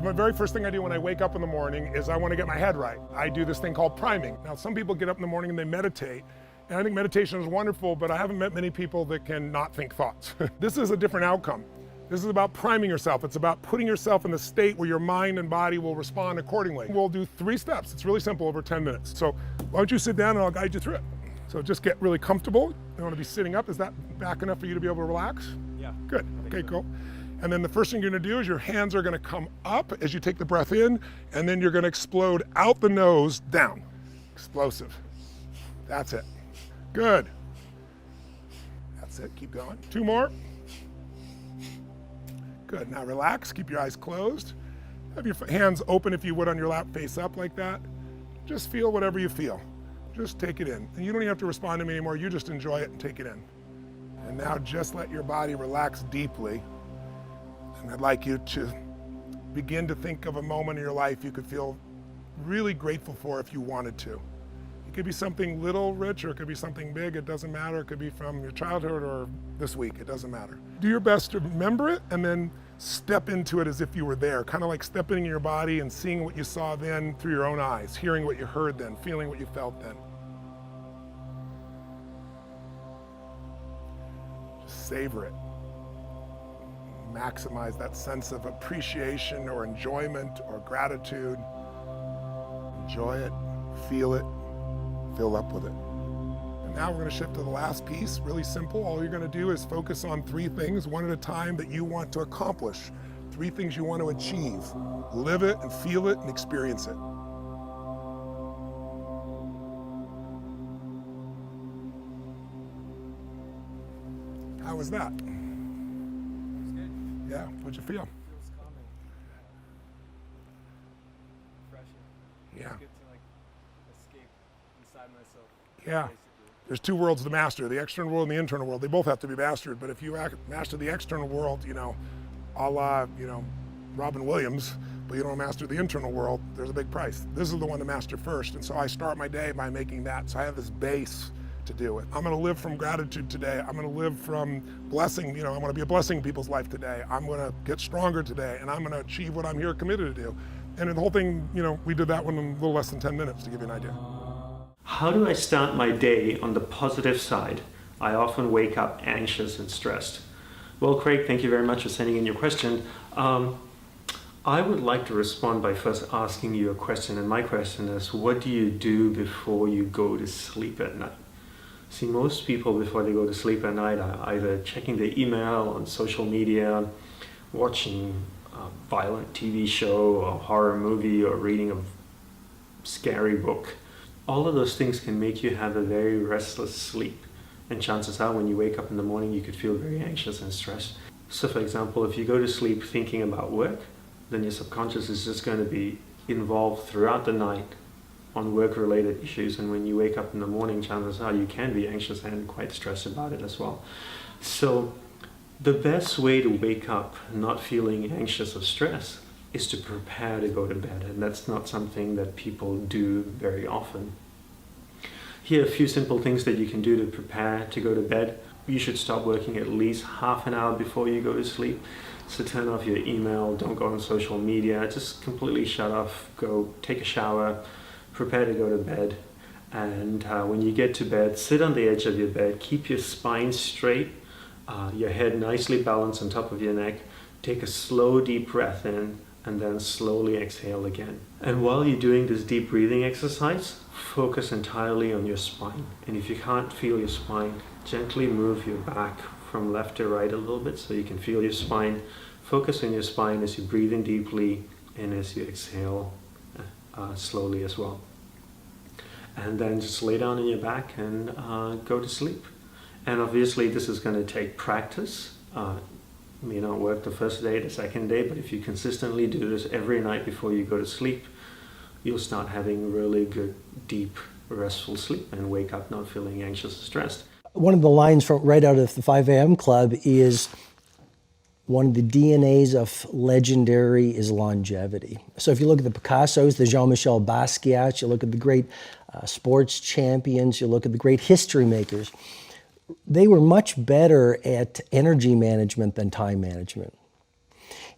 The very first thing I do when I wake up in the morning is I want to get my head right. I do this thing called priming. Now, some people get up in the morning and they meditate. And I think meditation is wonderful, but I haven't met many people that can not think thoughts. This is a different outcome. This is about priming yourself. It's about putting yourself in the state where your mind and body will respond accordingly. We'll do 3 steps. It's really simple, over 10 minutes. So why don't you sit down and I'll guide you through it. So just get really comfortable. You want to be sitting up. Is that back enough for you to be able to relax? Yeah. Good. Okay, cool. And then the first thing you're going to do is your hands are going to come up as you take the breath in, and then you're going to explode out the nose, down. Explosive. That's it. Good. That's it. Keep going. 2 more. Good. Now relax. Keep your eyes closed. Have your hands open if you would on your lap, face up like that. Just feel whatever you feel. Just take it in. And you don't even have to respond to me anymore. You just enjoy it and take it in. And now just let your body relax deeply. And I'd like you to begin to think of a moment in your life you could feel really grateful for if you wanted to. It could be something little, Rich, or it could be something big. It doesn't matter. It could be from your childhood or this week. It doesn't matter. Do your best to remember it and then step into it as if you were there, kind of like stepping in your body and seeing what you saw then through your own eyes, hearing what you heard then, feeling what you felt then. Just savor it. Maximize that sense of appreciation or enjoyment or gratitude. Enjoy it, feel it, fill up with it. And now we're going to shift to the last piece, really simple. All you're going to do is focus on 3 things, one at a time, that you want to accomplish. 3 things you want to achieve. Live it and feel it and experience it. How was that? Yeah, what'd you feel? It feels calming. Refreshing. Yeah. It's good to like escape inside myself. Yeah. Basically. There's 2 worlds to master, the external world and the internal world. They both have to be mastered, but if you master the external world, you know, a la, you know, Robin Williams, but you don't master the internal world, there's a big price. This is the one to master first, and so I start my day by making that, so I have this base to do it. I'm going to live from gratitude today. I'm going to live from blessing, you know, I want to be a blessing in people's life today. I'm going to get stronger today, and I'm going to achieve what I'm here committed to do. And the whole thing, you know, we did that one in a little less than 10 minutes to give you an idea. How do I start my day on the positive side? I often wake up anxious and stressed. Well, Craig, thank you very much for sending in your question. I would like to respond by first asking you a question, and my question is, what do you do before you go to sleep at night? See, most people before they go to sleep at night are either checking their email on social media, watching a violent TV show, a horror movie, or reading a scary book. All of those things can make you have a very restless sleep. And chances are when you wake up in the morning, you could feel very anxious and stressed. So for example, if you go to sleep thinking about work, then your subconscious is just going to be involved throughout the night on work-related issues, and when you wake up in the morning, chances are you can be anxious and quite stressed about it as well. So the best way to wake up not feeling anxious or stressed is to prepare to go to bed, and that's not something that people do very often. Here are a few simple things that you can do to prepare to go to bed. You should stop working at least half an hour before you go to sleep. So turn off your email, don't go on social media, just completely shut off, go take a shower, prepare to go to bed, and when you get to bed, sit on the edge of your bed, keep your spine straight, your head nicely balanced on top of your neck, take a slow deep breath in, and then slowly exhale again. And while you're doing this deep breathing exercise, focus entirely on your spine. And if you can't feel your spine, gently move your back from left to right a little bit so you can feel your spine. Focus on your spine as you breathe in deeply and as you exhale slowly as well. And then just lay down on your back and go to sleep. And obviously this is going to take practice. May not work the first day, the second day, but if you consistently do this every night before you go to sleep, you'll start having really good, deep, restful sleep and wake up not feeling anxious or stressed. One of the lines from right out of the 5 a.m. Club is, one of the DNAs of legendary is longevity. So if you look at the Picassos, the Jean-Michel Basquiat, you look at the great sports champions, you look at the great history makers, they were much better at energy management than time management.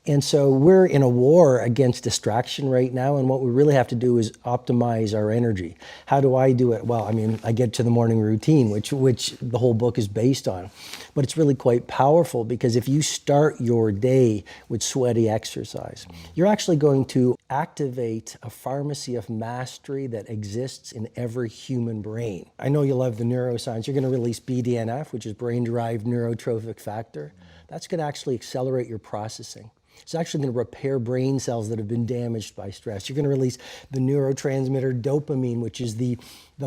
And so we're in a war against distraction right now, and what we really have to do is optimize our energy. How do I do it? Well, I mean, I get to the morning routine, which the whole book is based on. But it's really quite powerful, because if you start your day with sweaty exercise, you're actually going to activate a pharmacy of mastery that exists in every human brain. I know you love the neuroscience. You're going to release BDNF, which is brain-derived neurotrophic factor. That's going to actually accelerate your processing. It's actually going to repair brain cells that have been damaged by stress. You're going to release the neurotransmitter dopamine, which is the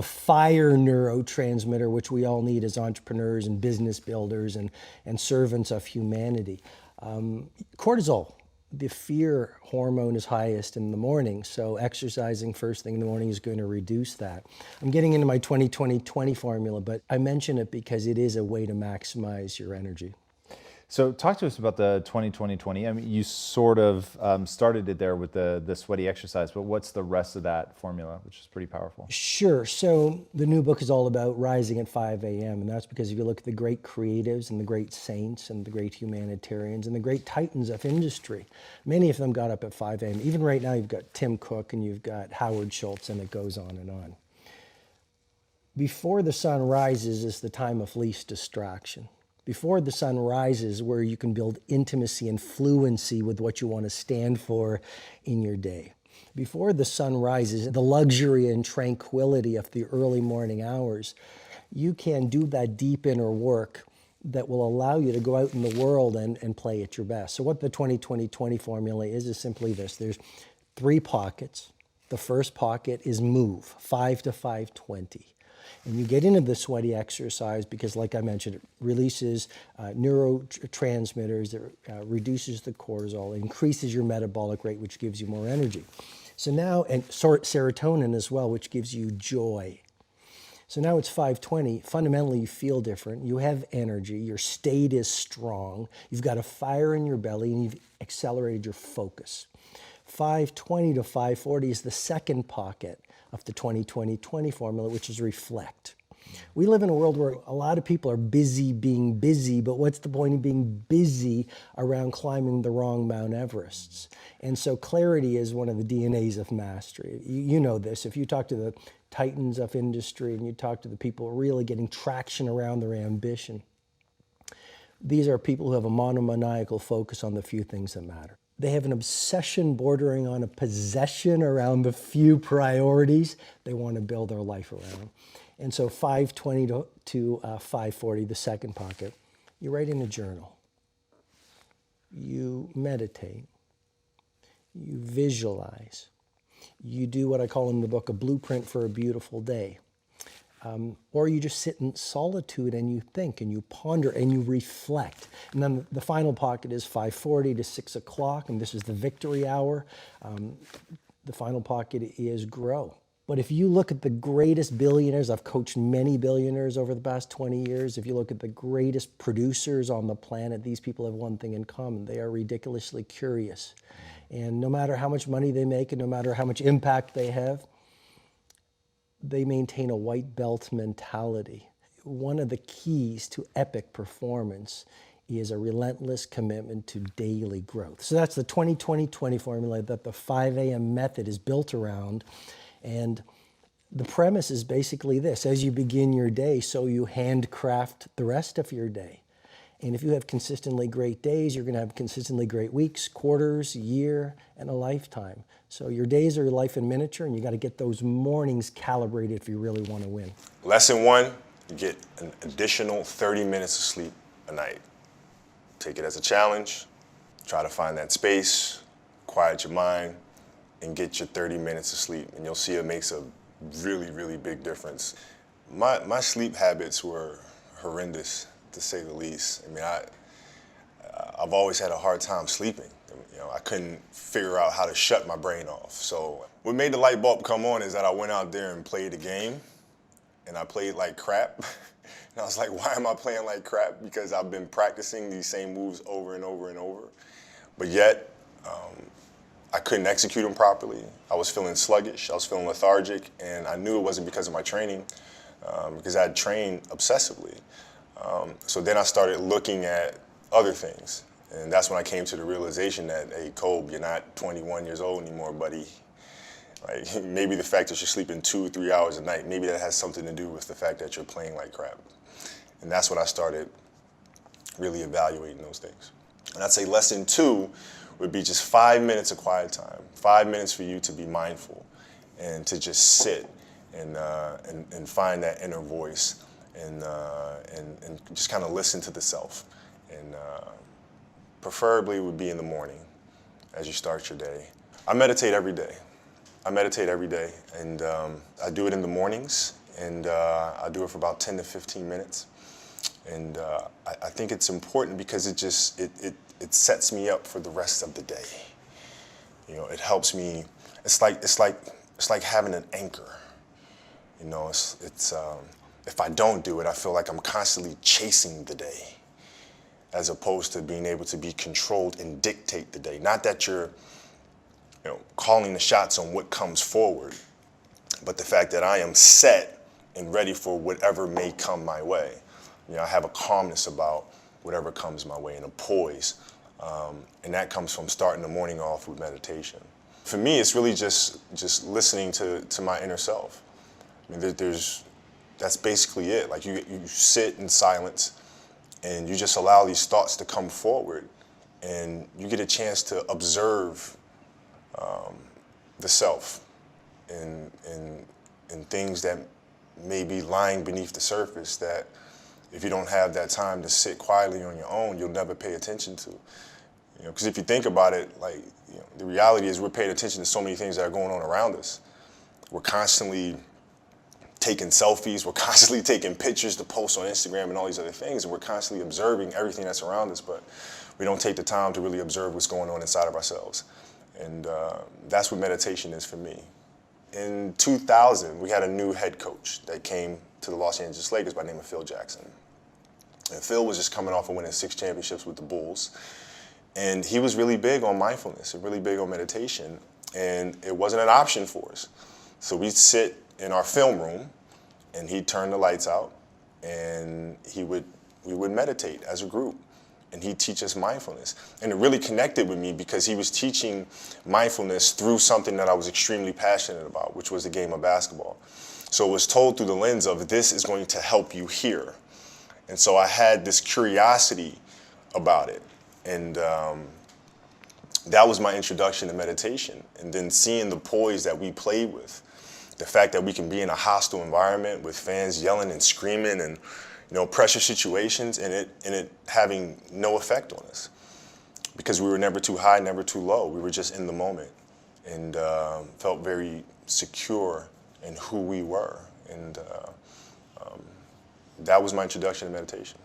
fire neurotransmitter, which we all need as entrepreneurs and business builders and servants of humanity. Cortisol, the fear hormone, is highest in the morning, so exercising first thing in the morning is going to reduce that. I'm getting into my 20-20-20 formula, but I mention it because it is a way to maximize your energy. So talk to us about the 20-20-20. I mean, you sort of started it there with the sweaty exercise, but what's the rest of that formula, which is pretty powerful? Sure. So the new book is all about rising at 5 a.m. And that's because if you look at the great creatives and the great saints and the great humanitarians and the great titans of industry, many of them got up at 5 a.m. Even right now, you've got Tim Cook and you've got Howard Schultz, and it goes on and on. Before the sun rises is the time of least distraction. Before the sun rises, where you can build intimacy and fluency with what you want to stand for in your day. Before the sun rises, the luxury and tranquility of the early morning hours, you can do that deep inner work that will allow you to go out in the world and play at your best. So what the 20-20-20 formula is simply this. There's 3 pockets. The first pocket is move, 5 to 5:20. And you get into the sweaty exercise because, like I mentioned, it releases neurotransmitters, it reduces the cortisol, increases your metabolic rate, which gives you more energy. So now, and serotonin as well, which gives you joy. So now it's 5:20. Fundamentally, you feel different. You have energy. Your state is strong. You've got a fire in your belly, and you've accelerated your focus. 5:20 to 5:40 is the second pocket of the 20-20-20 formula, which is reflect. We live in a world where a lot of people are busy being busy, but what's the point of being busy around climbing the wrong Mount Everests? And so clarity is one of the DNAs of mastery. You know this. If you talk to the titans of industry and you talk to the people really getting traction around their ambition, these are people who have a monomaniacal focus on the few things that matter. They have an obsession bordering on a possession around the few priorities they want to build their life around. And so 5:20 to 5:40, the second pocket, you write in a journal. You meditate. You visualize. You do what I call in the book a blueprint for a beautiful day. Or you just sit in solitude and you think and you ponder and you reflect. And then the final pocket is 5:40 to 6 o'clock, and this is the victory hour. The final pocket is grow. But if you look at the greatest billionaires, I've coached many billionaires over the past 20 years. If you look at the greatest producers on the planet, these people have one thing in common. They are ridiculously curious. And no matter how much money they make and no matter how much impact they have, they maintain a white belt mentality. One of the keys to epic performance is a relentless commitment to daily growth. So that's the 20-20-20 formula that the 5 a.m. method is built around. And the premise is basically this: as you begin your day, so you handcraft the rest of your day. And if you have consistently great days, you're going to have consistently great weeks, quarters, year, and a lifetime. So your days are your life in miniature, and you got to get those mornings calibrated if you really want to win. Lesson 1, get an additional 30 minutes of sleep a night. Take it as a challenge. Try to find that space, quiet your mind, and get your 30 minutes of sleep. And you'll see it makes a really, really big difference. My sleep habits were horrendous, to say the least. I mean, I've always had a hard time sleeping. You know, I couldn't figure out how to shut my brain off. So what made the light bulb come on is that I went out there and played a game, and I played like crap. And I was like, why am I playing like crap? Because I've been practicing these same moves over and over and over. But yet, I couldn't execute them properly. I was feeling sluggish, I was feeling lethargic, and I knew it wasn't because of my training, because I had trained obsessively. So then I started looking at other things. And that's when I came to the realization that, hey, Kobe, you're not 21 years old anymore, buddy. Like, maybe the fact that you're sleeping 2 or 3 hours a night, maybe that has something to do with the fact that you're playing like crap. And that's when I started really evaluating those things. And I'd say lesson 2 would be just 5 minutes of quiet time, 5 minutes for you to be mindful and to just sit and find that inner voice and just kind of listen to the self. And preferably would be in the morning as you start your day. I meditate every day. And I do it in the mornings, and I do it for about 10 to 15 minutes. And I think it's important because it sets me up for the rest of the day. You know, it helps me. It's like having an anchor. You know, if I don't do it, I feel like I'm constantly chasing the day, as opposed to being able to be controlled and dictate the day. Not that you're, calling the shots on what comes forward, but the fact that I am set and ready for whatever may come my way. You know, I have a calmness about whatever comes my way and a poise, and that comes from starting the morning off with meditation. For me, it's really just listening to my inner self. I mean, that's basically it. Like you sit in silence, and you just allow these thoughts to come forward, and you get a chance to observe the self and things that may be lying beneath the surface that if you don't have that time to sit quietly on your own, you'll never pay attention to. Because if you think about it, the reality is we're paying attention to so many things that are going on around us. We're constantly taking selfies, we're constantly taking pictures to post on Instagram and all these other things, and we're constantly observing everything that's around us, but we don't take the time to really observe what's going on inside of ourselves. And that's what meditation is for me. In 2000, we had a new head coach that came to the Los Angeles Lakers by the name of Phil Jackson. And Phil was just coming off of winning 6 championships with the Bulls. And he was really big on mindfulness and really big on meditation. And it wasn't an option for us. So we'd sit in our film room, and he'd turn the lights out, and we would meditate as a group. And he'd teach us mindfulness. And it really connected with me because he was teaching mindfulness through something that I was extremely passionate about, which was the game of basketball. So it was told through the lens of, this is going to help you here. And so I had this curiosity about it. And that was my introduction to meditation. And then seeing the poise that we played with, the fact that we can be in a hostile environment with fans yelling and screaming and pressure situations, and it having no effect on us because we were never too high, never too low. We were just in the moment and felt very secure in who we were. And that was my introduction to meditation.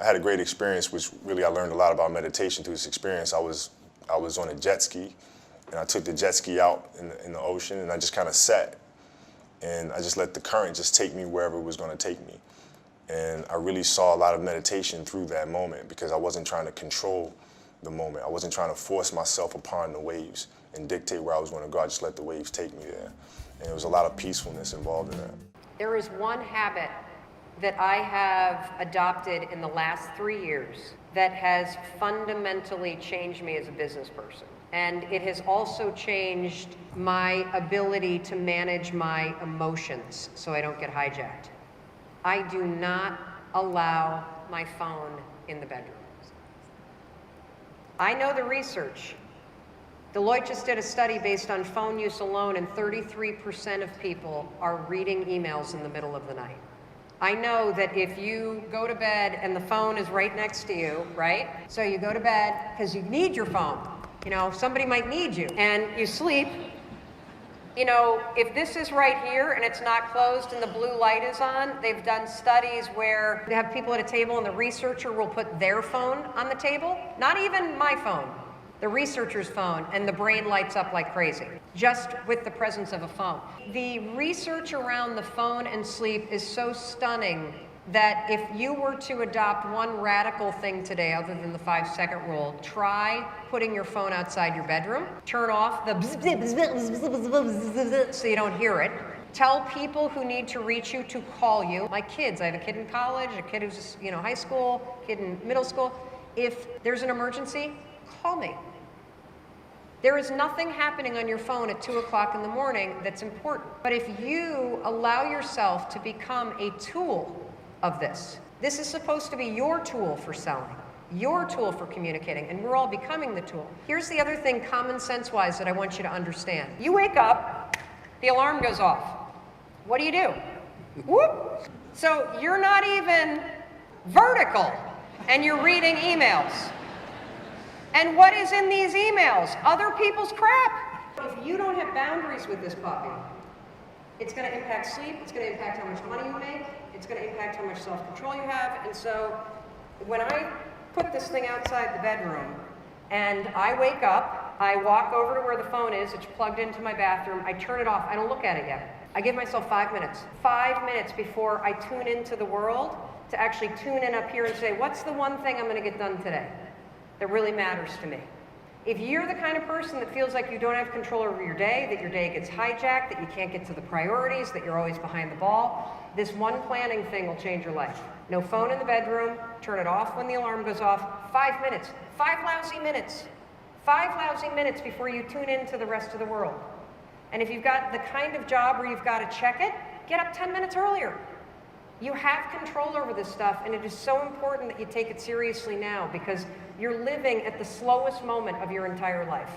I had a great experience, which really I learned a lot about meditation through this experience. I was on a jet ski, and I took the jet ski out in the ocean, and I just kind of sat, and I just let the current just take me wherever it was going to take me. And I really saw a lot of meditation through that moment because I wasn't trying to control the moment. I wasn't trying to force myself upon the waves and dictate where I was going to go. I just let the waves take me there. And there was a lot of peacefulness involved in that. There is one habit that I have adopted in the last 3 years that has fundamentally changed me as a business person. And it has also changed my ability to manage my emotions so I don't get hijacked. I do not allow my phone in the bedroom. I know the research. Deloitte just did a study based on phone use alone, and 33% of people are reading emails in the middle of the night. I know that if you go to bed and the phone is right next to you, right? So you go to bed because you need your phone. Somebody might need you, and you sleep. If this is right here and it's not closed and the blue light is on, they've done studies where they have people at a table and the researcher will put their phone on the table, not even my phone, the researcher's phone, and the brain lights up like crazy, just with the presence of a phone. The research around the phone and sleep is so stunning that if you were to adopt one radical thing today other than the 5-second rule, try putting your phone outside your bedroom, turn off the bzz, bzz, bzz, bzz, bzz, bzz, so you don't hear it. Tell people who need to reach you to call you. My kids, I have a kid in college, a kid who's high school, kid in middle school. If there's an emergency, call me. There is nothing happening on your phone at 2 o'clock in the morning that's important. But if you allow yourself to become a tool of this is supposed to be your tool for selling, your tool for communicating, and we're all becoming the tool. Here's the other thing, common sense-wise, that I want you to understand. You wake up, the alarm goes off. What do? Whoop! So you're not even vertical, and you're reading emails. And what is in these emails? Other people's crap. If you don't have boundaries with this puppy, it's going to impact sleep, it's going to impact how much money you make, it's going to impact how much self-control you have. And so when I put this thing outside the bedroom and I wake up, I walk over to where the phone is, it's plugged into my bathroom, I turn it off, I don't look at it yet. I give myself 5 minutes. 5 minutes before I tune into the world to actually tune in up here and say, what's the one thing I'm going to get done today that really matters to me? If you're the kind of person that feels like you don't have control over your day, that your day gets hijacked, that you can't get to the priorities, that you're always behind the ball, this one planning thing will change your life. No phone in the bedroom, turn it off when the alarm goes off, 5 minutes, 5 lousy minutes, 5 lousy minutes before you tune into the rest of the world. And if you've got the kind of job where you've got to check it, get up 10 minutes earlier. You have control over this stuff, and it is so important that you take it seriously now because you're living at the slowest moment of your entire life.